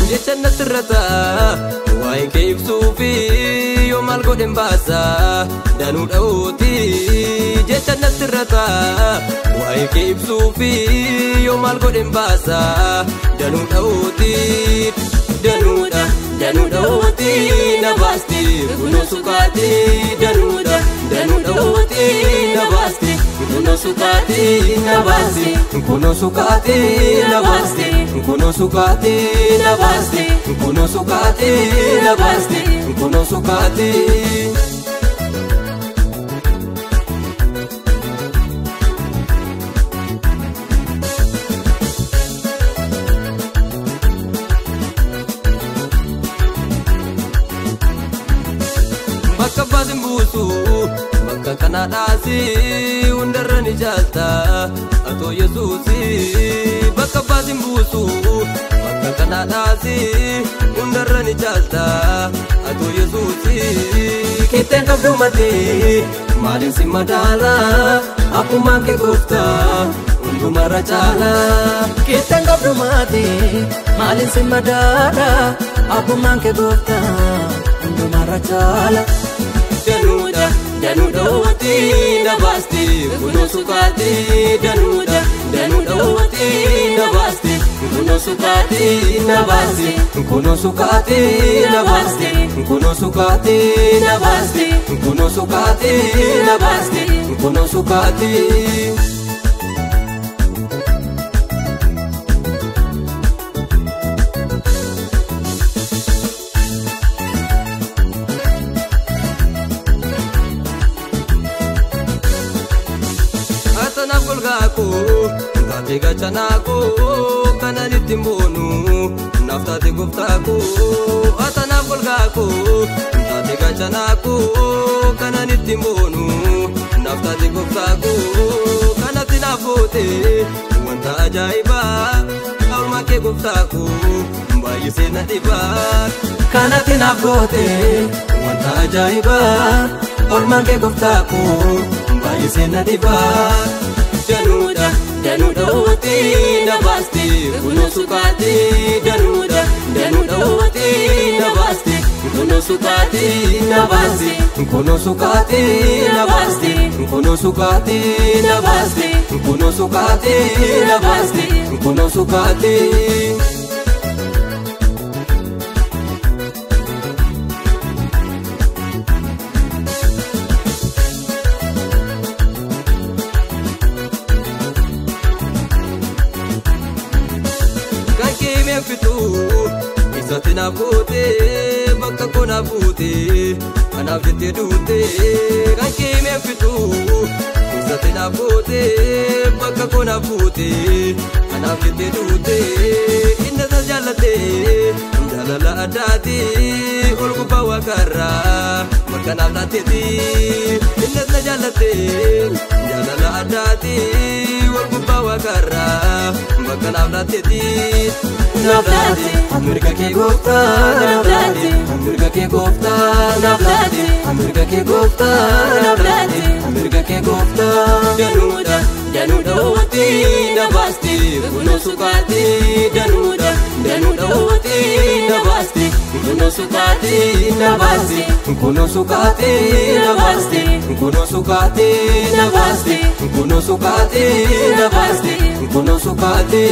Jechana sirrata waa'ee kee ibsuufi yoo maal godhen baasa danuu dha'uuti. Jechana sirrata waa'ee kee ibsuufi yoo maal godhen baasa danuu dha'uuti. Danuudha danuu dha'uuti na baasti kunoo sukaati. Danuudha danuu dha'uuti na baasti kunoo sukaati na baasti kunoo sukaati na baasti kunoo sukaati na baasti kunoo sukaati na baasti kunoo sukaati. Bakka baasin buusu bakka kana dhaasi hundarra ni jaalta atoo Yesuusi. Bakka baasin buusu bakka kana dhaasi hundarra ni jaalta atoo Yesuusi. Kitteen qabdu maddee maaliin si madaala akkuma kee gooftaa hundumarra caala. Kitteen qabdu maddee maaliin si madaala akkuma kee gooftaa hundumarra caala. Danuudha danuudha wati na baasti kunoo sukaati. Danuudha danuudha wati na baasti kunoo sukaati na baasti kunoo sukaati na baasti kunoo sukaati na baasti kunoo sukaati na baasti kunoo sukaati. Atanaaf golgaako taatee gachanaako kanan ittiin boonu naaf taate gooftaako. Atanaaf golgaako taatee gachanaako kanan ittiin boonu naaf taate gooftaako. Kanatti naaf goote wanta ajaa'ibaa oolmaa kee gooftaako baay'isee na dhibaa. Kanatti naaf goote wanta ajaa'ibaa oolmaa kee gooftaako baay'isee na dhibaa. Danuudha danuudha wati na baasti kunoo sukaati. Danuudha danuudha wati na baasti kunoo sukaati na baasti kunoo sukaati na baasti kunoo sukaati na baasti kunoo sukaati na baasti kunoo sukaati. Isatti naaf goote bakka koo naaf buute kanaaf jettee duute. Kan kee meefitu isatti naaf goote bakka koo naaf buute kanaaf jettee duute. Inni isa jaallate jaalala addaati ol gubbaa waaqarraa bakka naaf laatteeti. Inni isa jaallate jaalala addaati ol gubbaa waaqarraa bakka naaf laatteeti. Naaf laate mirga kee gooftaa naaf laate mirga kee gooftaa naaf laate mirga kee gooftaa naaf laate mirga kee gooftaa. Danuudha danuudha wati na baasti kunoo sukaati. Danuudha danuudha wati na baasti kunoo sukaati na baasti kunoo sukaati na baasti kunoo sukaati na baasti kunoo sukaati na baasti kunoo sukaati.